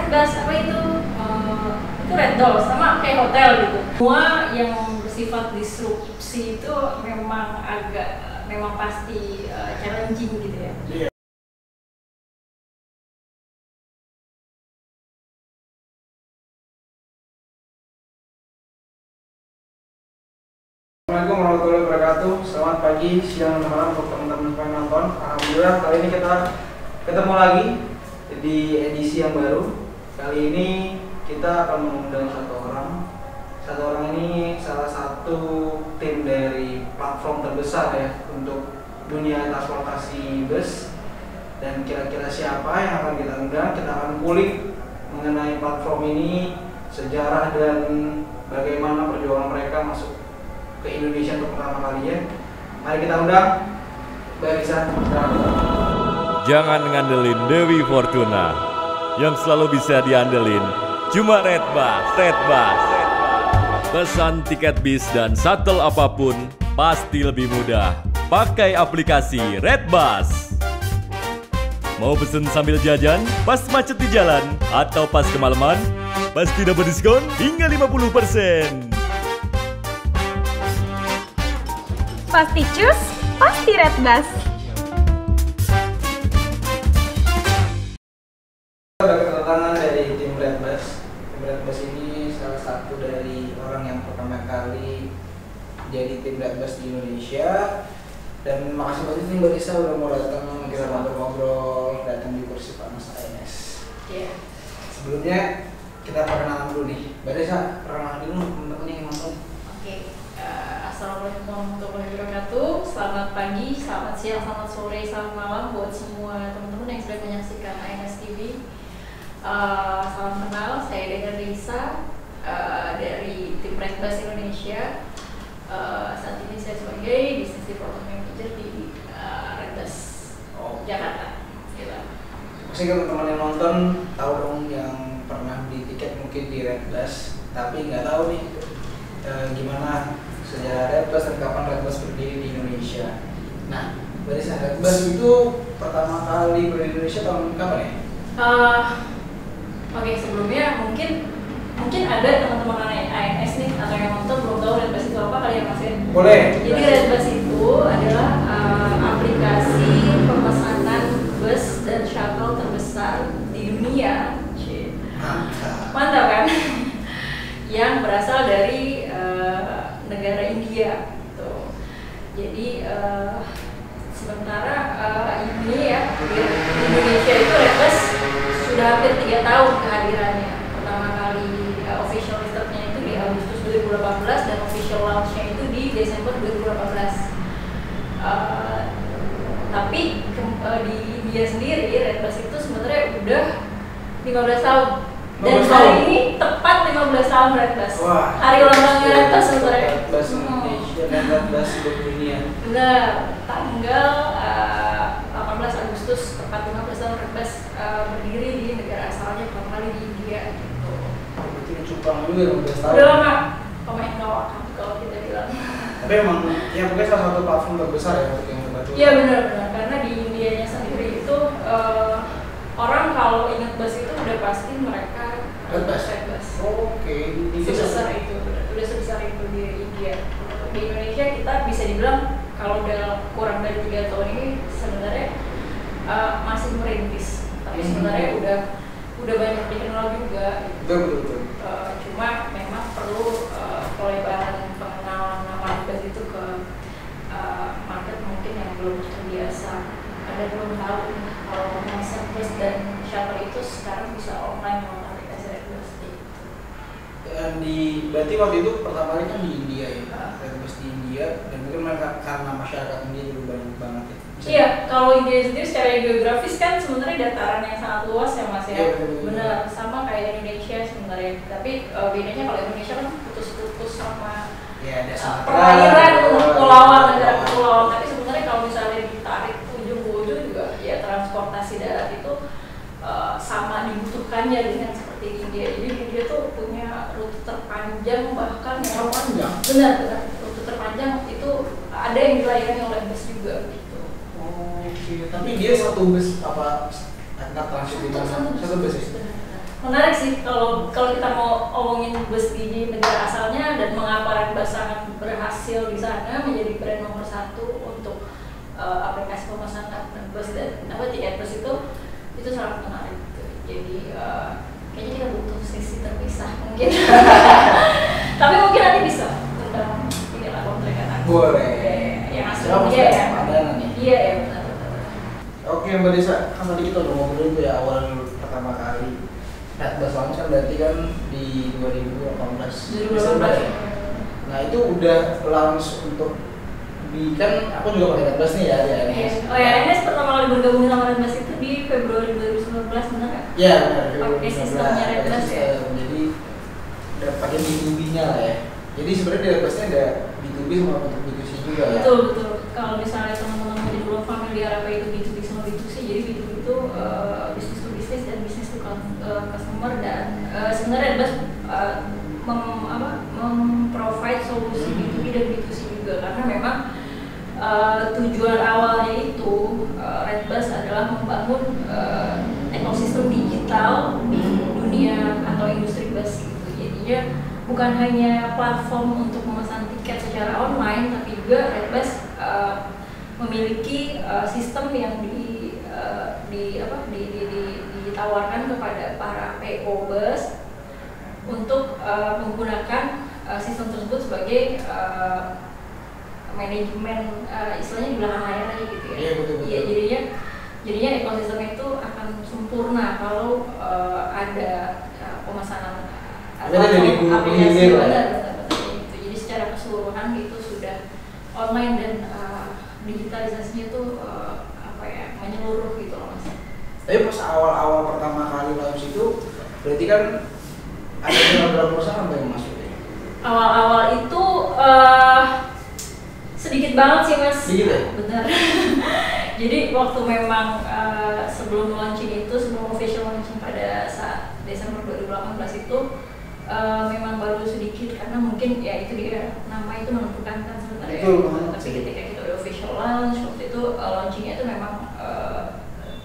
red bus apa itu red doors sama kayak hotel gitu. Semua yang bersifat disrupsi itu memang pasti challenging gitu ya. Iya. Assalamualaikum warahmatullahi wabarakatuh. Selamat pagi, siang, dan malam untuk teman-teman yang nonton. Alhamdulillah kali ini kita ketemu lagi di edisi yang baru. Kali ini kita akan mengundang satu orang. Satu orang ini salah satu tim dari platform terbesar ya untuk dunia transportasi bus. Dan kira-kira siapa yang akan kita undang? Kita akan kulik mengenai platform ini, sejarah dan bagaimana perjuangan mereka masuk ke Indonesia untuk pertama kalinya. Mari kita undang Mbak Risa. Jangan ngandelin Dewi Fortuna, yang selalu bisa diandelin cuma Red Bus. Pesan tiket bis dan shuttle apapun pasti lebih mudah pakai aplikasi Red Bus. Mau pesen sambil jajan, pas macet di jalan, atau pas kemalaman, pasti dapat diskon hingga 50%. Pasti cus, pasti Red Bus. Ada kedatangan dari tim Red Bus. Tim Red Bus ini salah satu dari orang yang pertama kali jadi tim Red Bus di Indonesia. Dan makasih banget nih Mbak Risa udah mau datang, kita ngobrol-ngobrol, datang di kursi panas ANS. Iya. Sebelumnya kita perkenalan dulu nih. Mbak Risa, perkenalan dulu teman-teman yang nonton. Oke. Assalamualaikum warahmatullahi wabarakatuh. Selamat pagi, selamat siang, selamat sore, selamat malam buat semua teman-teman yang sudah menyaksikan ANS TV. Salam kenal, saya Dena Risa dari tim Red Bus Indonesia. Saat ini saya sebagai Business Development Manager di Red Bus Jakarta. Gitu. Pasti teman-teman yang nonton tahu dong yang pernah beli tiket mungkin di Red Bus, tapi nggak tahu nih gimana sejarah Red Bus dan kapan Red Bus berdiri di Indonesia. Nah, berarti Red Bus itu pertama kali berdiri di Indonesia tahun kapan ya? Oke, sebelumnya mungkin ada teman-teman ANS nih atau yang nonton belum tahu Red Bus itu apa kali ya Mas ya? Boleh. Jadi Red Bus itu adalah aplikasi pemesanan bus dan shuttle terbesar di dunia. Mantap kan? Yang berasal dari negara India gitu. Jadi sementara ini ya di Indonesia itu Red Bus sudah hampir 3 tahun kehadirannya. Pertama kali official startnya itu di Agustus 2018 dan official launchnya itu di Desember 2018. Tapi di India sendiri Red Bus itu sebenarnya udah 15 tahun. Dan hari ini tepat 15 tahun Red Bus. Wah, hari ulang tahunnya Red Bus sebenarnya. Red Bus Indonesia dan Red Bus seluruh dunia. Benar, tanggal 18 Agustus tepat 15 tahun Red Bus berdiri di negara asalnya pertama kali di India gitu. Berarti cupang juga 15 tahun. Udah lama pemain kawakan kalau kita bilang. Tapi emang ya pokoknya salah satu platform terbesar ya untuk yang terbaru. Iya benar-benar karena di Indianya sendiri itu orang kalau ingat bus itu udah pasti mereka Red Bus. Oke, sebesar itu, udah sebesar itu di India. Di Indonesia kita bisa dibilang kalau udah kurang dari 3 tahun ini sebenarnya masih merintis, tapi sebenarnya udah banyak dikenal juga. Betul. Cuma memang perlu pelebaran pengenalan nama bus itu ke market mungkin yang belum terbiasa. Ada belum tahu kalau pemesan bus dan shuttle itu sekarang bisa online melalui aplikasi Red Bus. Dan berarti waktu itu pertama kali kan di India ya, Red Bus di India, dan mungkin mereka karena masyarakat India juga banyak banget ya. Iya, kalau India sendiri secara geografis kan sebenarnya dataran yang sangat luas ya Mas ya. Benar, sama kayak Indonesia sebenarnya. Tapi bedanya kalau Indonesia kan putus-putus sama ya, ada perairan, kepulauan, negara kepulauan. Tapi sebenarnya kalau misalnya ditarik ujung ke ujung juga ya transportasi darat itu sama dibutuhkannya dengan seperti India. Jadi India tuh punya rute terpanjang bahkan yang benar rute terpanjang itu ada yang dilayani oleh bus juga gitu. Oke, tapi dia satu bus apa antar transit di mana? Satu bus ya? Menarik sih kalau kita mau omongin bus di negara asalnya dan mengapa Redbus sangat berhasil di sana menjadi brand nomor 1 untuk aplikasi pemesanan bus dan tiket bus itu sangat menarik gitu. Jadi kayaknya kita butuh sesi terpisah mungkin. Tapi mungkin nanti bisa tentang ini lah kontrak anak. Boleh. Yang asli ya. Iya ya benar. Oke Mbak Desa, kan tadi kita udah ngobrolin tuh ya awal pertama kali Redbus launch kan berarti kan di 2018 Desember ya. Nah itu udah launch untuk kan aku juga pakai Redbus nih ya di ANS. Oh ya, ANS pertama kali bergabung sama Redbus itu di Februari 2019 benar nggak? Iya benar. Pakai sistemnya Redbus ya. Jadi udah pakai B2B-nya lah ya. Jadi sebenarnya di Redbusnya ada B2B sama untuk B2C juga ya. Betul. Kalau misalnya teman-teman jadi belum familiar apa itu B2B sama B2C, jadi B2B itu bisnis to bisnis dan bisnis to customer dan sebenarnya Redbus memprovide solusi B2B dan B2C juga karena memang tujuan awalnya itu Redbus adalah membangun ekosistem digital di dunia atau industri bus gitu. Jadinya bukan hanya platform untuk memesan tiket secara online, tapi juga Redbus memiliki sistem yang ditawarkan kepada para PO bus untuk menggunakan sistem tersebut sebagai manajemen istilahnya di belakang layar aja gitu ya. Iya betul. Iya jadinya ekosistem itu akan sempurna kalau ada pemesanan dari hulu ke hilir lah ya. Gitu. Jadi secara keseluruhan itu sudah online dan digitalisasinya itu menyeluruh gitu loh Mas. Tapi pas awal-awal pertama kali launch itu berarti kan ada berapa perusahaan yang masuk ya? Awal-awal itu sedikit banget sih Mas. Sedikit ya? Benar. Jadi waktu memang sebelum official launching pada saat Desember 2018 itu memang baru sedikit karena mungkin ya itu dia nama itu menentukan kan sebenarnya. Tapi ketika kita udah official launch waktu itu launchingnya itu memang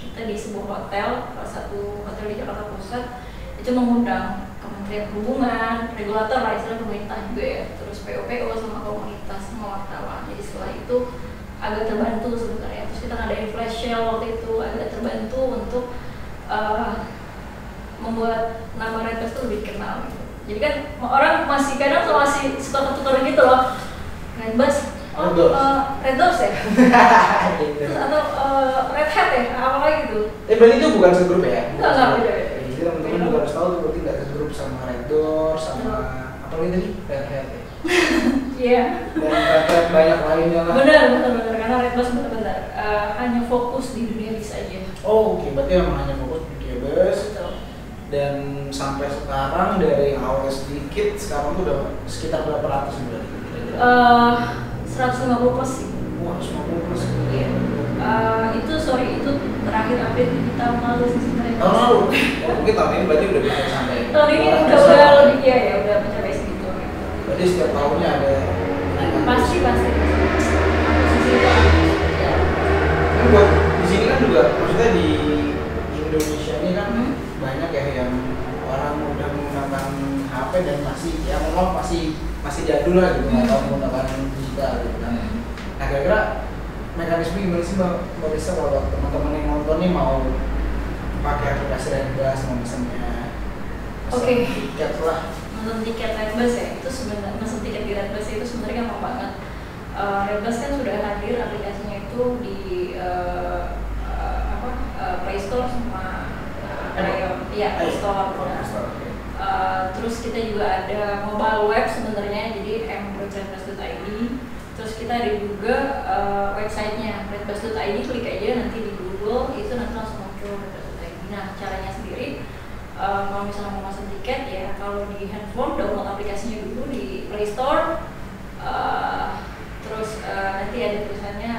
kita di sebuah hotel, salah satu hotel di Jakarta Pusat itu mengundang Kementerian Perhubungan, regulator lah istilah pemerintah juga ya, terus PO sama komunitas sama wartawan. Jadi setelah itu agak terbantu sebenarnya. Terus kita ngadain flash sale waktu itu agak terbantu untuk membuat nama Redbus itu lebih dikenal gitu. Jadi kan orang masih kadang masih suka ketukar gitu loh. Redbus, Red Doors ya? Terus atau Red Hat ya? Apa lagi gitu? Berarti itu bukan segrup ya? Enggak beda. Jadi teman-teman juga harus tahu tuh berarti nggak segrup sama Red Doors sama apa lagi tadi? Red Hat ya? Iya. Dan Red Hat banyak lainnya lah. Benar karena Redbus benar-benar hanya fokus di dunia bis aja. Oh oke, berarti memang hanya fokus di dunia bus. Dan sampai sekarang dari awal sedikit sekarang tuh udah sekitar berapa ratus berarti? 150 plus sih. Wah, 150 plus. Iya. Itu terakhir update di tahun lalu sih sebenarnya. Tahun lalu? Oh, mungkin tahun ini berarti udah bisa sampai. Tahun ini udah lebih udah mencapai segitu. Berarti setiap tahunnya ada kenaikan. Pasti. Kan buat di sini kan juga maksudnya di Indonesia ini kan banyak ya yang orang udah menggunakan HP dan masih jadul lah gitu nggak tahu menggunakan digital gitu kan. Nah kira-kira mekanisme gimana sih Mbak Desa kalau teman-teman yang nonton nih mau pakai aplikasi Redbus misalnya tiket lah nonton tiket Redbus ya itu sebenarnya nonton tiket di Redbus itu sebenarnya gampang banget. Redbus kan sudah hadir aplikasinya itu di Play Store sama Play Store. Terus kita juga ada mobile web sebenarnya jadi m.redbus.id. Terus kita ada juga websitenya redbus.id, klik aja nanti di Google itu nanti langsung muncul redbus.id. Nah caranya sendiri kalau misalnya mau masuk tiket ya kalau di handphone download aplikasinya dulu di Play Store. Terus nanti ada tulisannya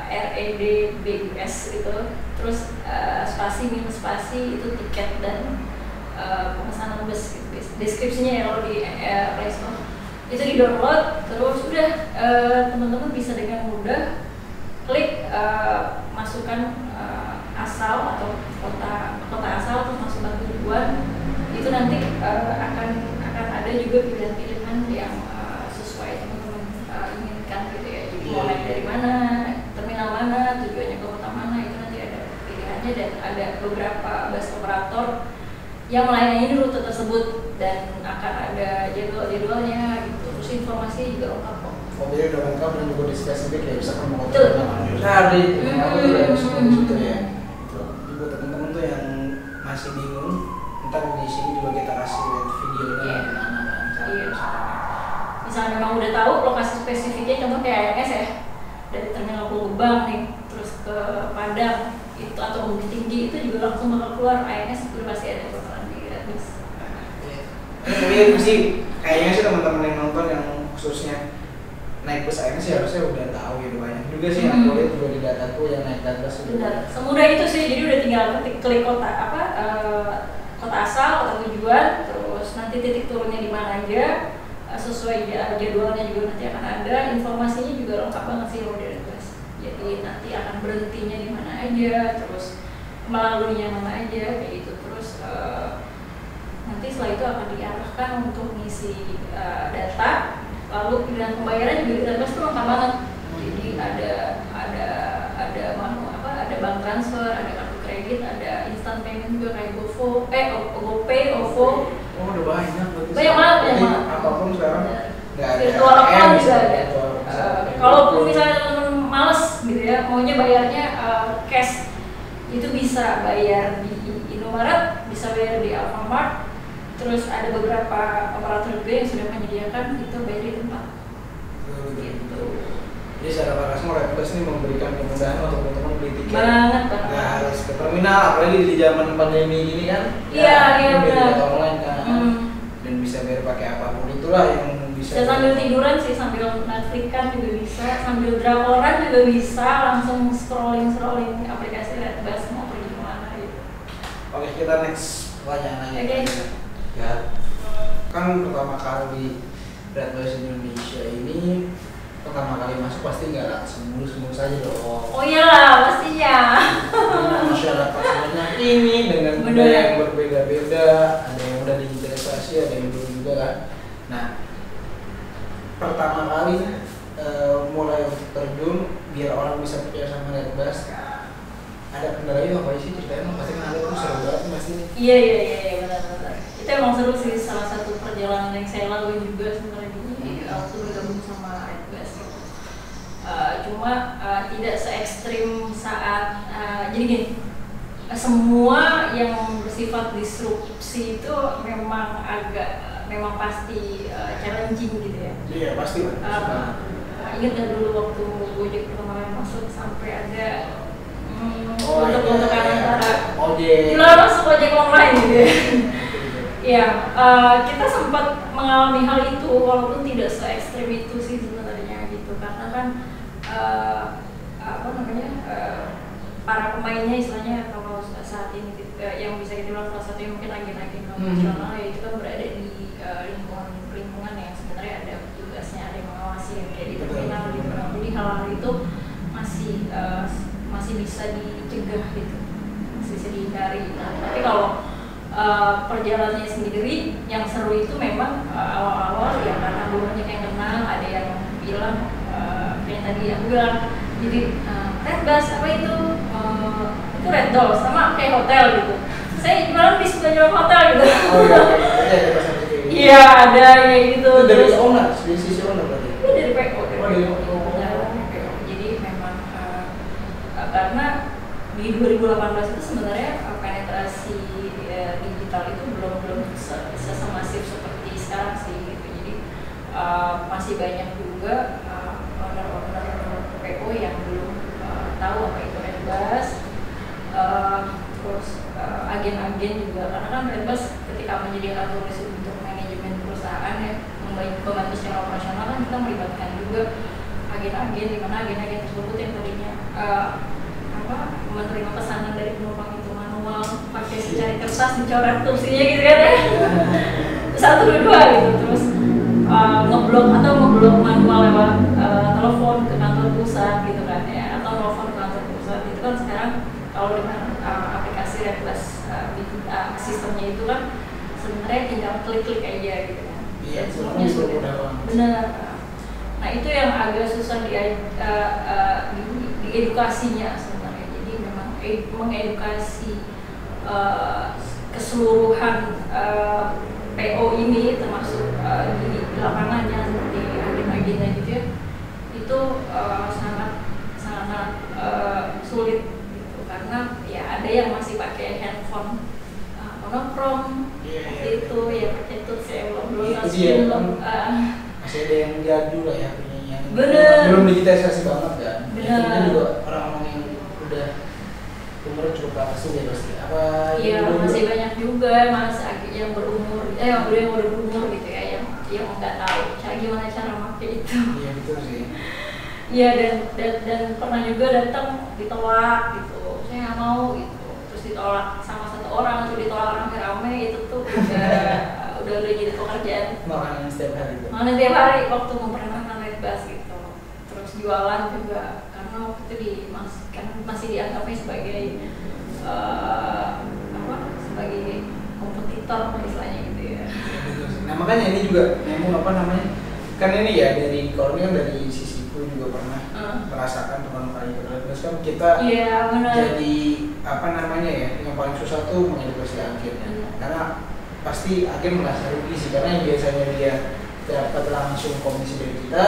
REDBUS itu, terus spasi minus spasi itu tiket dan pemesanan bus gitu. Deskripsinya ya kalau di Play Store itu di download terus udah teman-teman bisa dengan mudah klik masukkan asal atau kota asal terus masukkan tujuan itu nanti akan ada juga pilihan-pilihan yang sesuai teman-teman inginkan gitu ya. Jadi mau naik dari mana, terminal mana, tujuannya ke kota mana, itu nanti ada pilihannya dan ada beberapa bus operator yang melayani rute tersebut dan akan ada jadwal-jadwalnya gitu. Terus informasi juga lengkap kok. Oh, jadi udah lengkap dan juga di spesifik ya, bisa promo Betul. Hari aku tuh udah masuk di situ ya. Buat teman-teman tuh yang masih bingung, ntar di sini juga kita kasih lihat videonya gimana kan cara perusahaannya. Misalnya memang udah tahu lokasi spesifiknya, contoh kayak ANS ya, dari terminal Pulau Gebang nih, terus ke Padang itu atau Bukit Tinggi itu juga langsung bakal keluar ANS, udah pasti ada bakalan di Redbus. Tapi sih kayaknya sih teman-teman yang nonton yang khususnya naik bus ANS sih harusnya udah tahu gitu, banyak juga sih yang aku lihat juga di dataku yang naik bus udah. Benar, semudah itu sih, jadi udah tinggal klik kota kota asal, kota tujuan, terus nanti titik turunnya di mana aja, sesuai jadwalnya juga nanti akan ada, informasinya juga lengkap banget sih kalau di Redbus. Jadi nanti akan berhentinya di mana aja, terus melaluinya mana aja kayak gitu, terus nanti setelah itu akan diarahkan untuk ngisi data. Lalu pilihan pembayaran juga di Redbus tuh lengkap banget. Jadi ada bank transfer, ada kartu kredit, ada instant payment juga kayak GoPay, OVO. Oh, udah banyak berarti. Banyak banget. Apapun sekarang nggak ada. Virtual account juga ada. Kalaupun Kalaupun misalnya teman-teman males gitu ya, maunya bayarnya cash, itu bisa bayar di Indomaret, bisa bayar di Alfamart. Terus ada beberapa operator juga yang sudah menyediakan itu bayar di tempat. Gitu. Jadi secara langsung Redbus ini memberikan kemudahan untuk teman-teman beli tiket. Banget. Nggak harus ke terminal, apalagi di zaman pandemi gini kan. Iya benar. Bisa online kan. Dan bisa bayar pakai apapun, itulah yang bisa. Sambil tiduran sih, sambil Netflix kan juga bisa, sambil drakoran juga bisa, langsung scrolling aplikasi Redbus mau pergi kemana gitu. Oke, kita next pertanyaan aja. Oke. Ya, kan pertama kali Redbus Indonesia ini pertama kali masuk pasti nggak langsung mulus-mulus aja dong. Oh iyalah, pastinya. Masyarakat banyak ini dengan budaya yang berbeda-beda, ada yang udah digitalisasi, ada yang belum juga kan. Nah, pertama kali mulai terjun biar orang bisa percaya sama Redbus, ada kendalanya apa sih, ceritain dong, pasti kan ada tuh seru banget pasti. Iya benar. Itu emang seru sih, salah satu perjalanan yang saya lalui juga sebenarnya waktu bergabung sama Redbus. Cuma tidak se ekstrim saat jadi gini, semua yang bersifat disrupsi itu memang pasti challenging gitu ya. Iya pasti. Ingat nggak dulu waktu Gojek pertama kali masuk sampai ada untuk antara jualan masuk ojek online gitu ya. Ya, kita sempat mengalami hal itu walaupun tidak se ekstrim itu sih sebenarnya gitu, karena kan para pemainnya istilahnya kalau saat ini yang bisa kita bilang salah satu yang mungkin agen-agen konvensional ya itu kan berada di lingkungan yang sebenarnya ada tugasnya, ada yang mengawasi yang kayak di terminal gitu. Jadi hal-hal itu masih bisa dicegah gitu, masih bisa dihindari. Nah, tapi kalau perjalanannya sendiri yang seru itu memang awal-awal ya, karena belum banyak yang kenal, ada yang bilang kayak tadi aku bilang, jadi Redbus apa itu Red Doors sama kayak hotel gitu. Saya jualan di sebuah hotel gitu. Iya ada kayak gitu. Itu dari owner, dari sisi owner berarti. Itu dari PO. Dari PO. Jadi memang karena di 2018 itu sebenarnya penetrasi digital itu belum semasif seperti sekarang sih gitu. Jadi masih banyak juga owner-owner PO yang belum tahu apa itu Redbus. Terus agen-agen juga, karena kan Redbus ketika menyediakan tulis untuk manajemen perusahaan ya, membantu secara operasional kan kita melibatkan juga agen-agen, di mana agen-agen tersebut yang tadinya menerima pesanan dari penumpang itu manual, pakai secari kertas dicoret tulisannya gitu kan ya. Satu dua gitu, terus ngeblok manual lewat telepon ke kantor pusat gitu kan ya, atau telepon ke kantor pusat itu kan sekarang kalau dengan aplikasi Redbus sistemnya itu kan sebenarnya tinggal klik-klik aja gitu kan. Iya, Dan semuanya semuanya sudah mudah banget. benar. Nah itu yang agak susah di edukasinya sebenarnya. Jadi memang mengedukasi keseluruhan PO ini termasuk di lapangannya seperti agenda-agenda gitu ya, itu sangat sulit gitu karena ya ada yang masih pakai handphone monokrom seperti itu ya, pakai tools ya belum touchscreen masih ada yang jadul lah ya, yang bener, belum digitalisasi banget kan. Bener. Itu juga orang-orang yang udah umur cukup atas juga pasti. Apa? Iya masih banyak juga yang berumur, yang udah berumur gitu ya, yang nggak tahu gimana cara pakai itu. Iya betul sih. Iya dan pernah juga datang ditolak gitu, saya nggak mau gitu, terus ditolak sama satu orang atau ditolak rame-rame, itu tuh udah jadi pekerjaan. Makanan setiap hari itu. Makanan tiap hari waktu memperkenalkan Redbus gitu, terus jualan juga karena waktu itu masih dianggapnya sebagai sebagai kompetitor istilahnya gitu ya. Nah makanya ini juga nyambung kan ini ya dari kalau ini kan dari sisiku juga pernah merasakan teman kali Redbus kan kita jadi yang paling susah tuh mengedukasi agen karena pasti agen merasa rugi sih karena yang biasanya dia dapat langsung komisi dari kita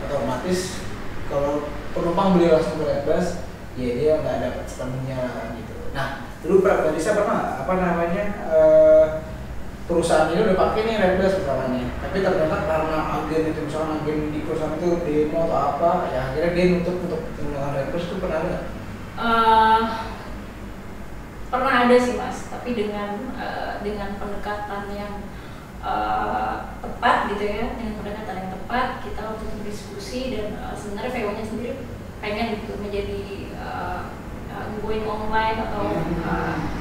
otomatis kalau penumpang beli langsung ke Redbus ya dia nggak dapat sepenuhnya gitu. Nah dulu Mbak Lisa pernah perusahaan ini udah pakai nih Redbus misalnya, tapi ternyata karena agen itu misalnya agen di perusahaan itu demo atau apa ya akhirnya dia nutup untuk menggunakan Redbus itu pernah nggak? Pernah ada sih Mas, tapi dengan pendekatan yang tepat gitu ya, dengan pendekatan yang tepat kita waktu itu berdiskusi dan sebenarnya VO-nya sendiri pengen gitu menjadi going online atau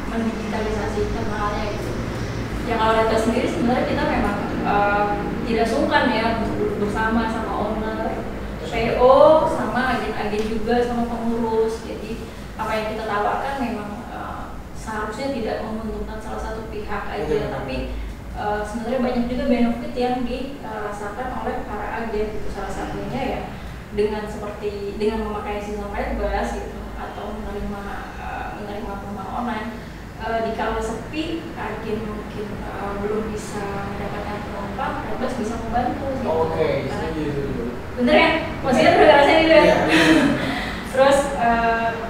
mendigitalisasi internalnya gitu. Yang kalau Redbus sendiri sebenarnya kita memang tidak sungkan ya untuk duduk bersama sama owner, PO, sama agen-agen juga sama pengurus. Jadi apa yang kita tawarkan memang seharusnya tidak menguntungkan salah satu pihak aja, tapi sebenarnya banyak juga benefit yang dirasakan oleh para agen gitu. Salah satunya ya dengan memakai sistem Redbus gitu atau menerima penumpang online. Di kala sepi, agen mungkin belum bisa mendapatkan penumpang, Redbus bisa membantu gitu. Oke, bener ya? Maksudnya udah ngerasain gitu ya? Terus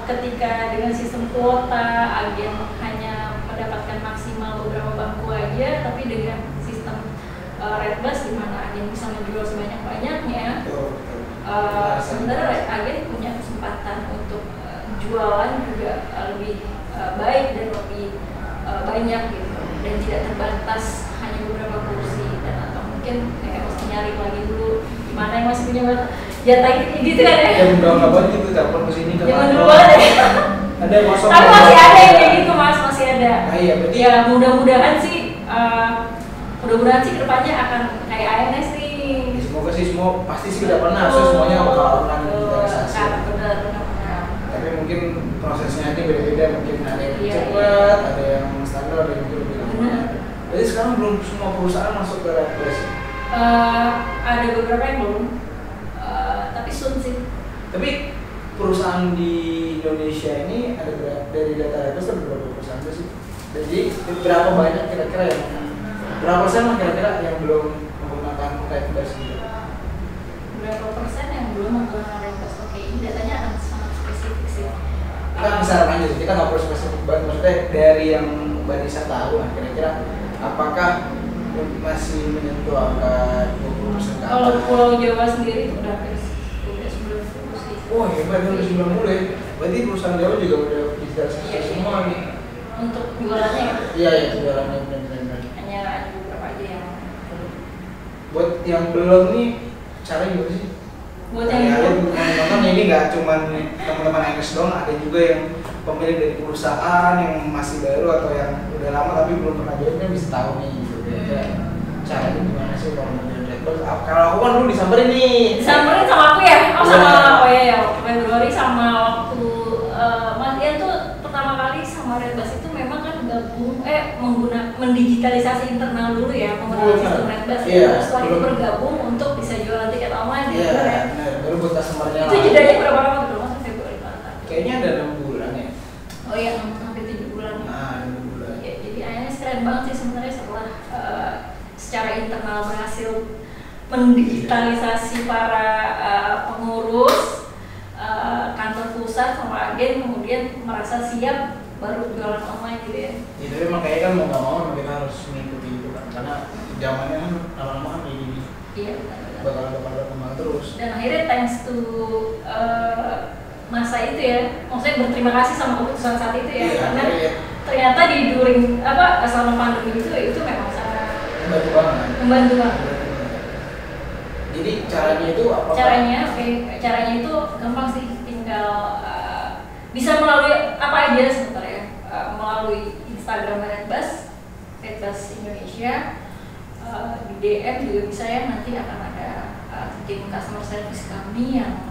ketika dengan sistem kuota, agen hanya mendapatkan maksimal beberapa bangku aja, tapi dengan sistem Redbus di mana agen bisa menjual sebanyak-banyaknya, sebenarnya agen punya kesempatan untuk jualan juga lebih baik dan lebih banyak gitu, dan tidak terbatas hanya beberapa kursi dan atau mungkin mesti nyari lagi dulu gimana yang masih punya jatah gitu kan ya. Ya udah nggak banget gitu, telepon kesini ke zaman dulu ada ya. Ada yang kosong. Tapi masih ada yang kayak gitu Mas, masih ada. Nah, iya, berarti ya mudah-mudahan sih kedepannya akan kayak ANS nih. Semoga sih semua pasti sih udah pernah, semuanya bakal akan digitalisasi. Benar. Tapi mungkin prosesnya aja beda-beda, mungkin ada yang cepat, ada yang standar, ada yang lebih lama. Jadi sekarang belum semua perusahaan masuk ke Redbus. Ada beberapa yang belum, tapi soon sih. Tapi perusahaan di Indonesia ini ada dari data Redbus ada berapa perusahaan sih? Jadi berapa banyak kira-kira berapa persen lah kira-kira yang belum menggunakan Redbus gitu? Berapa persen yang belum menggunakan Redbus? Oke, ini datanya akan sangat spesifik sih. Kita bisa aja sih, kita nggak perlu spesifik banget. Maksudnya dari yang Mbak Nisa tahu lah kira-kira apakah masih menyentuh angka 20% ke atas? Kalau Pulau Jawa sendiri itu udah 90 sih. Oh hebat, udah 90 ya. Berarti perusahaan Jawa juga udah digitalisasi semua nih. Untuk jualannya ya? Iya, jualannya benar-benar. Hanya ada beberapa aja yang belum. Buat yang belum nih, caranya gimana sih? Buat yang belum? Nonton ini nggak cuma teman-teman ANS doang, ada juga yang pemilik dari perusahaan yang masih baru atau yang udah lama tapi belum pernah join kan bisa tahu nih gitu. Caranya gimana sih kalau mau join Redbus? Kalau aku kan dulu disamperin nih. Disamperin sama aku ya? Waktu Februari sama waktu Mas Ian tuh pertama kali sama Redbus itu memang kan gabung mendigitalisasi internal dulu ya, penggunaan sistem Redbus. Setelah itu bergabung untuk bisa jualan tiket online gitu kan. Baru buat customer-nya. Itu jedanya berapa lama tuh? Masuk Februari Maret. Kayaknya ada 6 bulan ya. Oh iya, 6 sampai 7 bulan. Nah, 6 bulan. Ya, jadi INS keren banget sih sebenarnya setelah secara internal berhasil mendigitalisasi para pengurus kantor pusat sama agen, kemudian merasa siap baru jualan online gitu ya. Itu emang kayaknya kan mau nggak mau kita harus mengikuti itu kan, karena zamannya kan lama-lama kan kayak gini. Iya benar. Bakal berkembang terus. Dan akhirnya thanks to masa itu ya, maksudnya berterima kasih sama keputusan saat itu ya, karena ternyata di during selama pandemi itu memang sangat membantu banget. Jadi caranya itu apa? Caranya itu gampang sih, tinggal bisa melalui apa aja sebenarnya, melalui Instagram Redbus Indonesia, di DM juga bisa ya, nanti akan ada tim customer service kami yang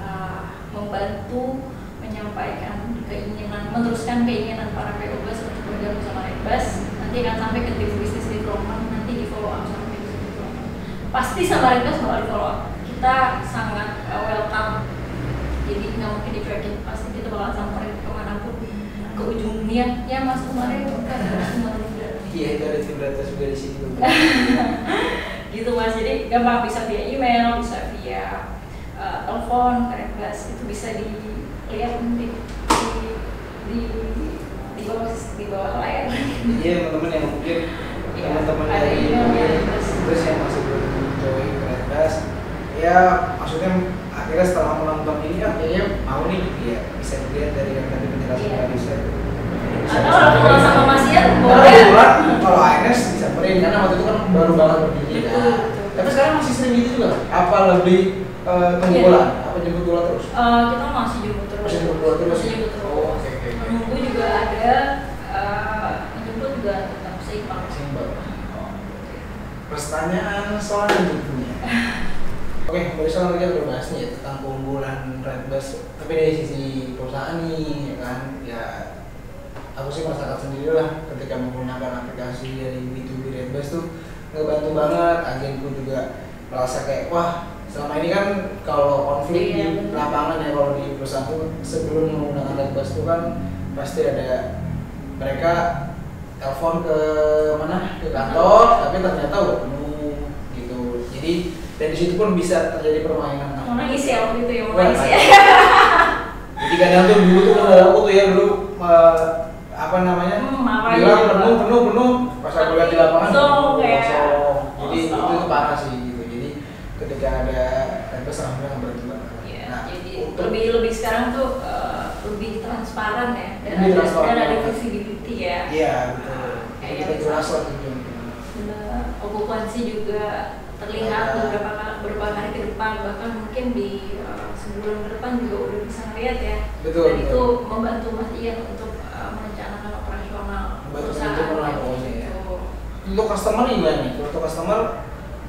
membantu menyampaikan keinginan, meneruskan keinginan para PO Bus untuk bergabung sama Redbus. Nanti akan sampai ke tim bisnis development, nanti di follow up sama bisnis development. Pasti sama Redbus bakal di follow up. Kita sangat welcome. Jadi nggak mungkin dicuekin, pasti kita bakal samperin kemanapun, ke ujung dunia. Ya Mas kemarin kan semua juga. Iya, itu ada tim data juga di sini. Gitu Mas, jadi gampang, bisa via email, bisa via telepon, Redbus itu bisa dilihat nanti di bawah layar. Iya teman-teman yang mungkin teman-teman dari terus yang masih belum join Redbus, ya maksudnya akhirnya setelah menonton ini kayaknya mau nih gitu ya, bisa dilihat dari yang tadi penjelasan tadi saya. Atau kalau kenal sama Mas Ian boleh. Kalau ANS disamperin karena waktu itu kan baru banget berdiri. Tapi sekarang masih sering gitu juga. Apa lebih tunggu bola? Apa jemput bola terus? Kita masih jemput terus. Masih jemput bola terus. Oh, oke. Menunggu juga ada, menjemput juga tetap seimbang. Pertanyaan soal jemputnya. Oke, barusan kita udah bahas nih tentang keunggulan Redbus. Tapi dari sisi perusahaan nih, ya kan, ya aku sih merasakan sendiri lah ketika menggunakan aplikasi dari B2B Redbus tuh ngebantu banget. Agenku juga merasa kayak wah, selama ini kan kalau konflik di lapangan ya, kalau di perusahaan tuh sebelum menggunakan Redbus tuh kan pasti ada mereka telepon ke mana, ke kantor, tapi ternyata udah penuh gitu. Jadi dari situ pun bisa terjadi permainan. Mau nangis ya waktu itu ya, mau nangis ya. Jadi kadang tuh dulu tuh aku tuh ya dulu apa namanya bilang penuh pas aku lihat di lapangan kosong. Jadi itu parah sih gitu. Jadi ketika ada Redbus alhamdulillah berarti banget. Nah, jadi lebih sekarang tuh lebih transparan ya, dan ada visibility ya. Iya betul. Jadi kita jelas lah tujuan. Benar. Okupansi juga terlihat beberapa hari ke depan, bahkan mungkin di sebulan ke depan juga udah bisa ngeliat ya. Betul. Dan itu membantu Mas Ian untuk merencanakan operasional perusahaan. Ya. Untuk customer gimana nih? Untuk customer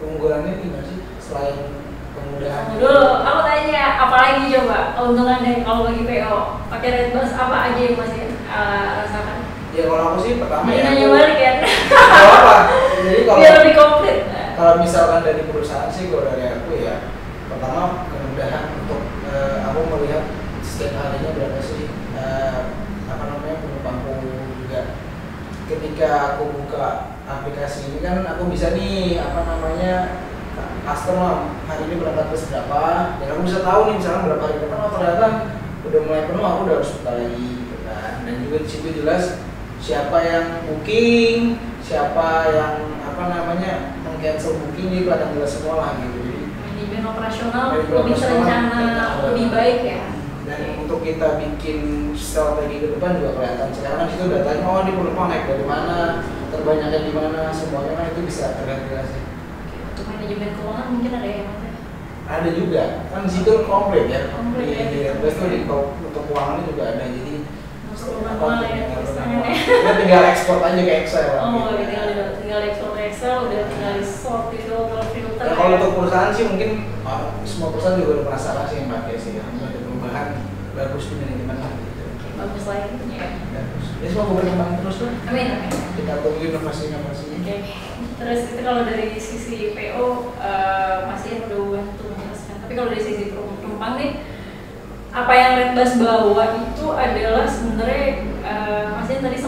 keunggulannya gimana sih selain kemudahan? Dulu aku tanya apa lagi coba keuntungannya kalau bagi PO pakai Redbus, apa aja yang Mas Ian rasakan? Ya kalau aku sih pertama ya. Nanya balik ya. Apa? Jadi kalau biar lebih komplit. Kalau misalkan dari perusahaan sih, kalau dari aku ya pertama kemudahan untuk aku melihat setiap harinya berapa sih penumpangku juga. Ketika aku buka aplikasi ini kan aku bisa nih customer hari ini berangkat bus berapa, dan aku bisa tahu nih misalnya berapa hari depan ternyata udah mulai penuh, aku udah harus buka lagi gitu kan. Dan juga di situ jelas siapa yang booking, siapa yang meng-cancel booking, ini kelihatan jelas semua lah gitu. Jadi manajemen operasional lebih terencana, lebih baik ya. Dan untuk kita bikin strategi ke depan juga kelihatan. Sekarang kan situ datanya, oh ini penumpang naik dari mana, terbanyaknya di mana, semuanya kan itu bisa terlihat jelas. Untuk manajemen keuangan mungkin ada yang mana? Ada juga, kan di situ komplit ya. Di Redbus tuh untuk keuangannya juga ada. Jadi manual ya, kita tinggal ekspor aja ke Excel. Oh, tinggal ekspor ke Excel, udah tinggal di sort, di filter. Ya, kalau untuk perusahaan sih mungkin semua perusahaan juga udah penasaran sih yang pakai sih. Ada perubahan bagus di manajemen lah gitu. Bagus lah intinya ya. Bagus. Ya semoga berkembang terus lah. Amin, amin. Kita tunggu inovasi-inovasinya. Oke. Terus itu kalau dari sisi PO masih udah bantu menjelaskan. Tapi kalau dari sisi penumpang nih, apa yang Redbus bawa itu adalah sebenarnya masih tadi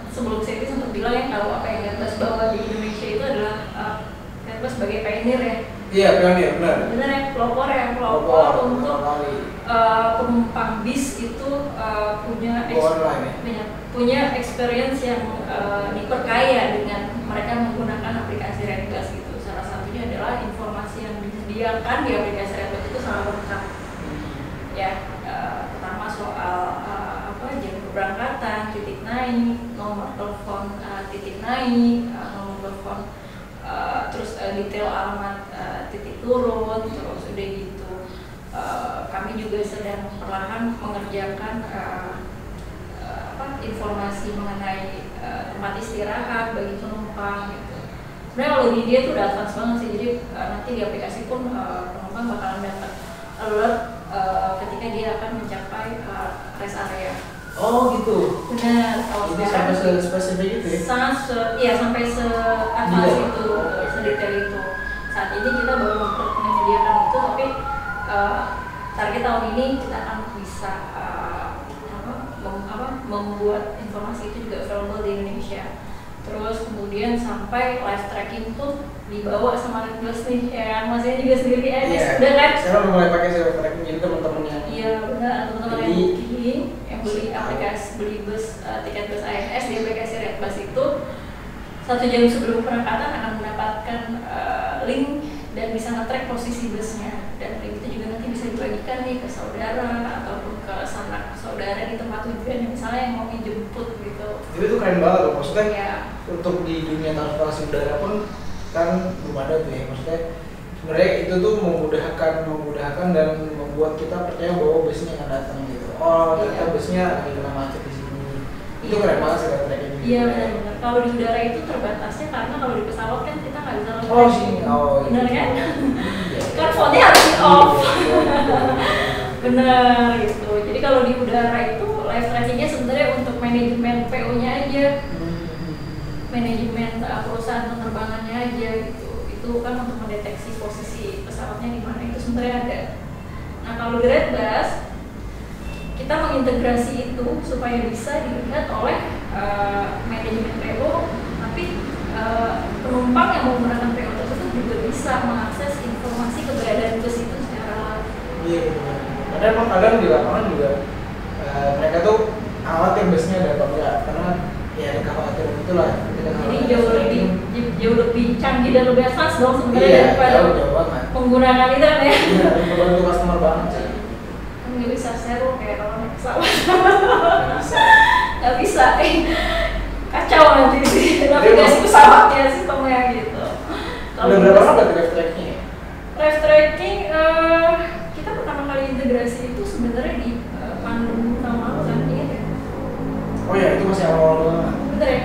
sebelum saya sempat bilang ya, kalau apa yang Redbus bawa di Indonesia itu adalah Redbus sebagai pioneer ya. Iya, pioneer, benar. Benar ya, pelopor untuk penumpang bis itu punya experience yang diperkaya dengan mereka menggunakan aplikasi Redbus gitu. Salah satunya adalah informasi yang disediakan di aplikasi Redbus itu sangat lengkap. Ya, pertama soal jam keberangkatan, titik naik, nomor telepon titik naik, nomor telepon, terus detail alamat titik turun, terus udah gitu. Kami juga sedang perlahan mengerjakan informasi mengenai tempat istirahat bagi penumpang gitu. Sebenarnya kalau di dia tuh udah advance banget sih, jadi nanti di aplikasi pun penumpang bakalan dapat alert ketika dia akan mencapai rest area. Oh gitu. Benar. Kalau jadi sampai spesifik itu ya? Iya, sampai se-advance itu, sedetail itu. Saat ini kita baru menyediakan itu, tapi target tahun ini kita akan bisa membuat informasi itu juga available di Indonesia. Terus kemudian sampai live tracking pun dibawa sama Redbus nih, ya masnya juga sendiri udah kan? Sekarang udah mulai pakai live tracking, jadi teman-teman yang benar, teman-teman yang booking, yang beli bus tiket bus ANS di aplikasi Redbus itu 1 jam sebelum keberangkatan akan mendapatkan link dan bisa nge-track posisi busnya, dan link itu juga nanti bisa dibagikan nih ke saudara ataupun ke sanak saudara di tempat tujuan, misalnya yang mau dijemput gitu. Jadi itu keren banget loh, maksudnya ya. Untuk di dunia transportasi udara pun kan belum ada tuh ya, maksudnya sebenarnya itu tuh memudahkan dan membuat kita percaya bahwa busnya akan datang gitu. Oh ternyata busnya lagi kena macet di sini. Itu keren banget sih tracking gitu. Iya benar-benar. Kalau di udara itu terbatasnya karena kalau di pesawat kan kita nggak bisa live tracking. Benar kan? Kan phone-nya harus di off. Benar gitu. Jadi kalau di udara itu live trackingnya sebenarnya untuk manajemen PO-nya aja, manajemen perusahaan penerbangannya aja gitu. Itu kan untuk mendeteksi posisi pesawatnya di mana, itu sebenarnya ada. Nah kalau di Redbus kita mengintegrasi itu supaya bisa dilihat oleh manajemen PO, tapi penumpang yang menggunakan PO tersebut juga bisa mengakses informasi keberadaan bus itu secara live. Iya betul. Padahal emang kadang di lapangan juga mereka tuh khawatir busnya ada apa enggak, karena ya ada kekhawatiran itulah. Jadi jauh lebih canggih dan lebih advance dong sebenarnya daripada menggunakan itu kan ya. Iya, membantu customer banget sih. Nggak bisa seru kayak kalau naik pesawat. Nggak bisa. Kacau nanti sih navigasi pesawatnya, sistemnya gitu. Udah berapa lama berarti live tracking? Live tracking kita pertama kali integrasi itu sebenarnya di pandemi tahun lalu kan, ingat ya? Oh ya, itu masih awal-awal banget. Bener ya?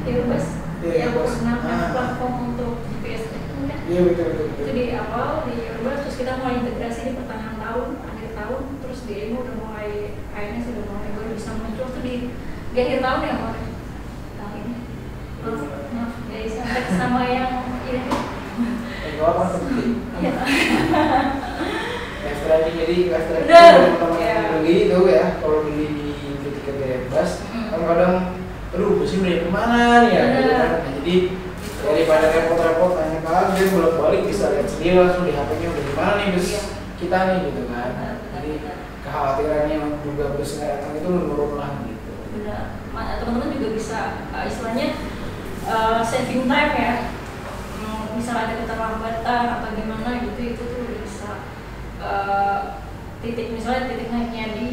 Di Redbus yang Redbus. menggunakan platform untuk GPS itu kan? Iya betul. Itu di awal di Redbus, terus kita mulai integrasi di pertengahan tahun, akhir tahun, terus di EMO udah mulai, ANS udah mulai baru bisa muncul tuh di akhir tahun ya kemarin. Tahun ini. Maaf guys, sampai sama yang ini. Enggak apa seperti. Iya. Live tracking, jadi live tracking Bener. teman-teman yang beli itu ya, kalau beli di tiket Redbus, kadang aduh busnya beli kemana nih ya? Gitu kan. Nah, jadi daripada repot-repot tanya ke agen bolak-balik bisa lihat sendiri langsung di HP-nya udah di mana nih bus kita nih gitu kan. Jadi kekhawatirannya juga bus nggak datang itu menurun lah gitu. Benar. Teman-teman juga bisa istilahnya saving time ya. Misal ada keterlambatan atau gimana gitu, itu tuh bisa misalnya titik naiknya di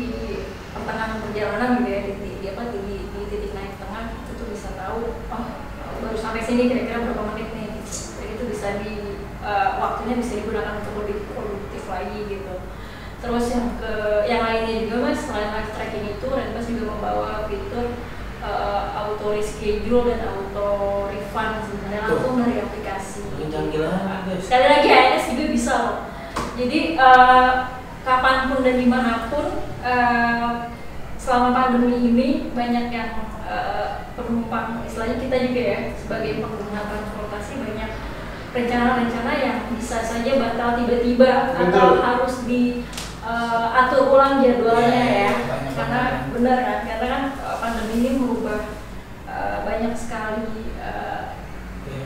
pertengahan perjalanan gitu ya, di titik naik tengah itu tuh bisa tahu baru sampai sini kira-kira berapa menit nih. Jadi itu bisa waktunya bisa digunakan untuk lebih produktif lagi gitu. Terus yang lainnya juga mas, selain live tracking itu Redbus juga membawa fitur auto reschedule dan auto refund sebenarnya langsung dari aplikasi. Sekali lagi ANS juga bisa loh. Jadi kapanpun dan dimanapun selama pandemi ini banyak yang penumpang, istilahnya kita juga ya sebagai pengguna transportasi banyak rencana-rencana yang bisa saja batal tiba-tiba atau harus diatur ulang jadwalnya ya. Karena benar kan, karena kan pandemi ini merubah banyak sekali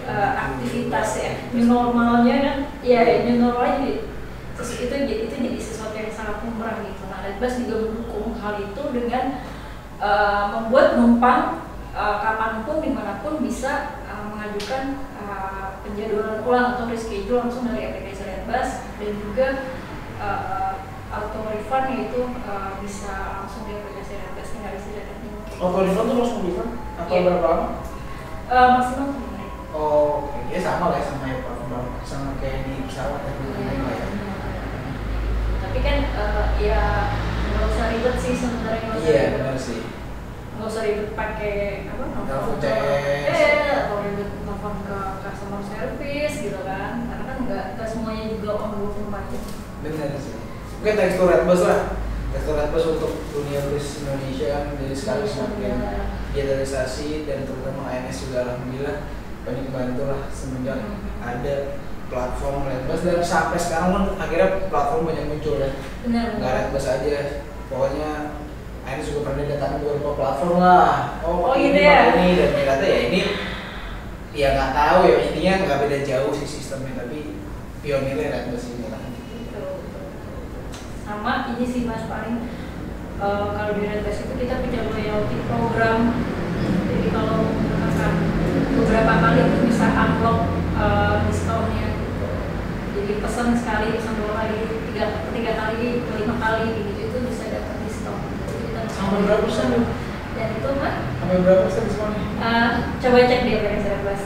aktivitas ya. New normalnya kan, ya new normalnya itu jadi sesuatu yang sangat bumerang gitu. Nah, Redbus juga mendukung hal itu dengan membuat penumpang kapanpun dimanapun bisa mengajukan penjadwalan ulang atau reschedule langsung dari aplikasi Redbus, dan juga auto refund, yaitu bisa langsung di aplikasi Redbus, tinggal isi datanya. Auto refund tuh langsung refund atau berapa lama? Maksimal 1 menit. Oh, oke. Ya sama lah ya sama kayak di pesawat ya. Tapi kan ya nggak usah ribet sih sebenarnya. Iya benar sih. Nggak usah ribet pakai telepon atau ribet telepon ke customer service gitu kan, karena kan nggak semuanya juga on 24 jam. Benar sih. Mungkin tekstur Redbus lah. Tekstur Redbus untuk dunia bus Indonesia kan jadi sekarang semakin digitalisasi, dan terutama ANS juga alhamdulillah banyak bantu lah semenjak ada platform Redbus, dan sampai sekarang kan akhirnya platform banyak muncul ya. Benar. Nggak Redbus aja, pokoknya ANS juga pernah datang beberapa platform lah. Oh ini gitu ya. Ini dan ternyata ya ini ya nggak tahu ya, intinya nggak beda jauh sih sistemnya, tapi pionirnya Redbus ini lah. Sama ini sih Mas, paling kalau di Redbus itu kita punya loyalty program. Jadi kalau menggunakan beberapa kali itu bisa unlock diskonnya gitu. Jadi pesan sekali, pesan 2 kali, 3 kali, 5 kali gitu, itu bisa dapat diskon. Sampai berapa persen? Dan itu Mas, Sampai berapa persen diskonnya? coba cek di aplikasi Redbus.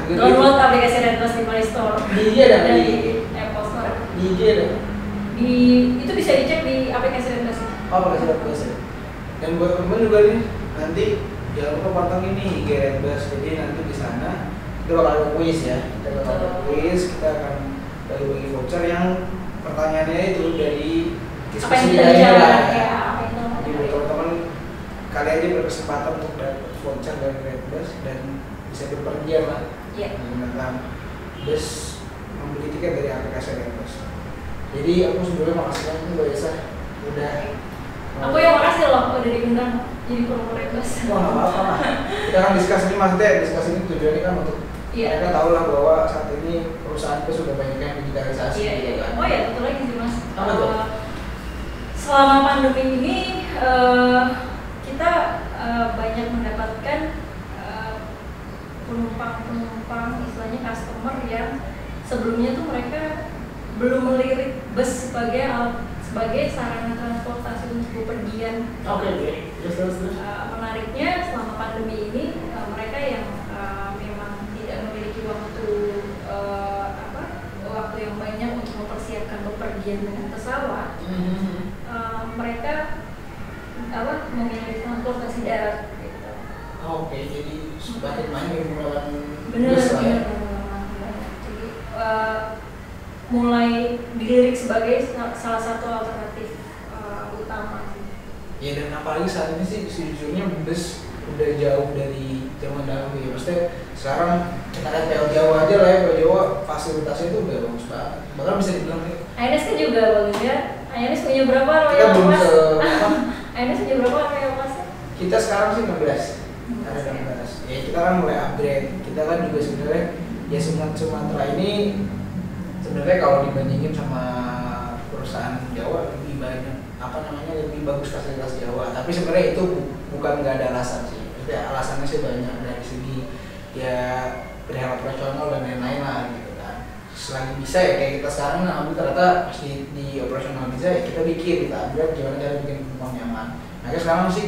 Gitu. Download aplikasi Redbus di Play Store. Di IG ada, dan di di Apple Store. Di IG ada. Itu bisa dicek di aplikasi Redbus. Oh, aplikasi Redbus ya. Dan buat teman juga nih, nanti jangan lupa pantengin nih IG Redbus. Jadi nanti di sana kita bakal ada quiz ya. Kita bakal ada quiz, kita akan bagi-bagi voucher yang pertanyaannya itu dari Apa yang diskusi kita lainnya bicarakan lah. ya, apa yang Jadi kita buat teman-teman, kali aja berkesempatan untuk dapat voucher dari Redbus dan bisa berpergian lah menggunakan bus, membeli tiket dari aplikasi Redbus. Jadi aku sebelumnya makasih banget nih Mbak Yesa udah. Aku yang makasih loh udah diundang jadi promo Redbus. Wah, nggak apa-apa lah. Kita kan diskusi ini, maksudnya diskusi ini tujuannya kan untuk mereka tahu lah bahwa saat ini perusahaan itu sudah banyak yang digitalisasi. Iya. Kan. Oh ya, betul lagi sih Mas. Apa tuh? Selama pandemi ini kita banyak mendapatkan penumpang, istilahnya customer yang sebelumnya tuh mereka belum melirik bus sebagai sarana transportasi untuk bepergian. Oke. Terus. Menariknya selama pandemi ini mereka yang memang tidak memiliki waktu yang banyak untuk mempersiapkan bepergian dengan pesawat, mereka memilih transportasi darat. Gitu. Oke, jadi semakin banyak yang menggunakan Benar. Jadi mulai dilirik sebagai salah satu alternatif utama. Ya, dan apalagi saat ini sih sejujurnya bus udah jauh dari zaman dahulu ya. Maksudnya sekarang kita lihat PO Jawa aja lah ya, PO Jawa fasilitasnya itu udah bagus banget. Bahkan bisa dibilang nih. ANS kan juga bagus ya. ANS punya berapa Kita royal belum pass? se ANS punya berapa royal pass? kita sekarang sih 16. Ada 16. Ya kita kan mulai upgrade. Kita kan juga sebenarnya ya Sumatera ini sebenarnya kalau dibandingin sama perusahaan Jawa lebih banyak lebih bagus fasilitas Jawa. Tapi sebenarnya itu bukan nggak ada alasan sih. Maksudnya alasannya sih banyak dari segi ya perihal operasional dan lain-lain lah gitu kan. Selagi bisa ya kayak kita sekarang ternyata pas di operasional bisa ya kita bikin, kita upgrade gimana cara bikin penumpang nyaman. Nah sekarang sih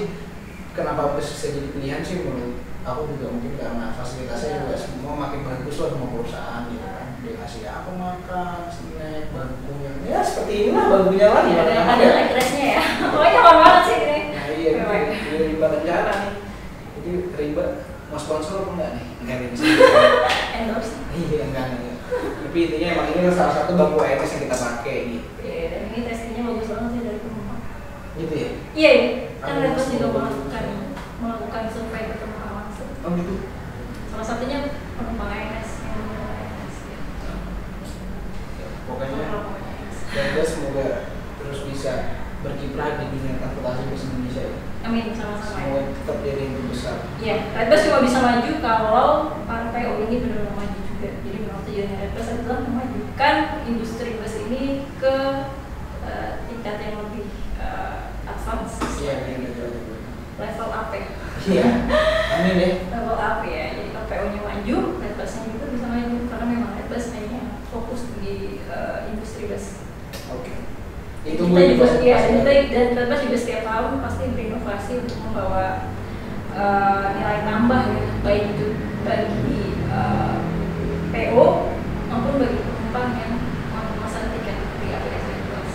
kenapa bus bisa jadi pilihan sih menurut aku juga mungkin karena fasilitasnya juga semua makin bagus lah sama perusahaan gitu kan. Dia kasih apa makan, snack, bangkunya ya seperti inilah bangkunya lagi. Ada legrasnya ya. Pokoknya nyaman banget sih ini. Nah iya, itu riba rencana nih. Jadi riba mau sponsor apa enggak nih? Enggak nih bisa. Endorse. Iya enggak. Tapi intinya emang ini salah satu bangku ANS yang kita pakai gitu. Iya, dan ini testingnya bagus banget sih dari penumpang. Gitu ya? Iya. Kan Redbus juga melakukan melakukan survei ke penumpang langsung. Oh gitu. Salah satunya penumpang ANS yang menggunakan ANS. Pokoknya dan semoga terus bisa berkiprah di dunia transportasi bus Indonesia ya. Amin, sama-sama. Semoga tetap jadi yang terbesar. Iya, Redbus cuma bisa maju kalau para PO ini benar-benar maju juga. Jadi memang tujuannya Redbus adalah memajukan industri bus ini ke tingkat yang lebih advance. Iya, gitu. Level AP. Iya. Amin ya. Level AP ya. Jadi kalau PO-nya maju, Redbusnya juga bisa maju karena memang Redbus hanya fokus di industri bus. Oke. Itu Kita juga, ya, dan Redbus juga setiap tahun pasti berinovasi untuk membawa nilai tambah ya, baik itu bagi PO maupun bagi penumpang yang memesan tiket di aplikasi Redbus.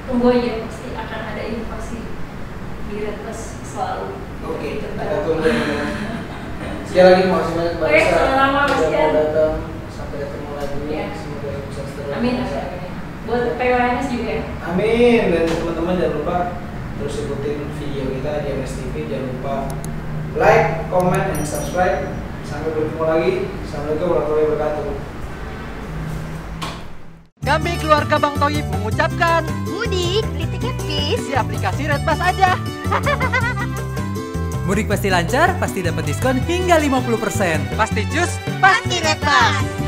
Tunggu aja, pasti akan ada inovasi di Redbus selalu. Oke, kita tunggu ya. Sekali lagi makasih banyak Mbak Oke, Lisa sama-sama, Mas sudah Ian. mau datang. Sampai ketemu lagi. Ya. Semoga bisa seterusnya. Amin. Buat PONS juga ya. Amin. Dan teman-teman jangan lupa terus ikutin video kita di MS TV. Jangan lupa like, comment, dan subscribe. Sampai bertemu lagi. Assalamualaikum warahmatullahi wabarakatuh. Kami keluarga Bang Toyib mengucapkan Mudik, beli tiket bis. di aplikasi Redbus aja. Mudik pasti lancar, pasti dapat diskon hingga 50%. Pasti cus, Pasti Redbus.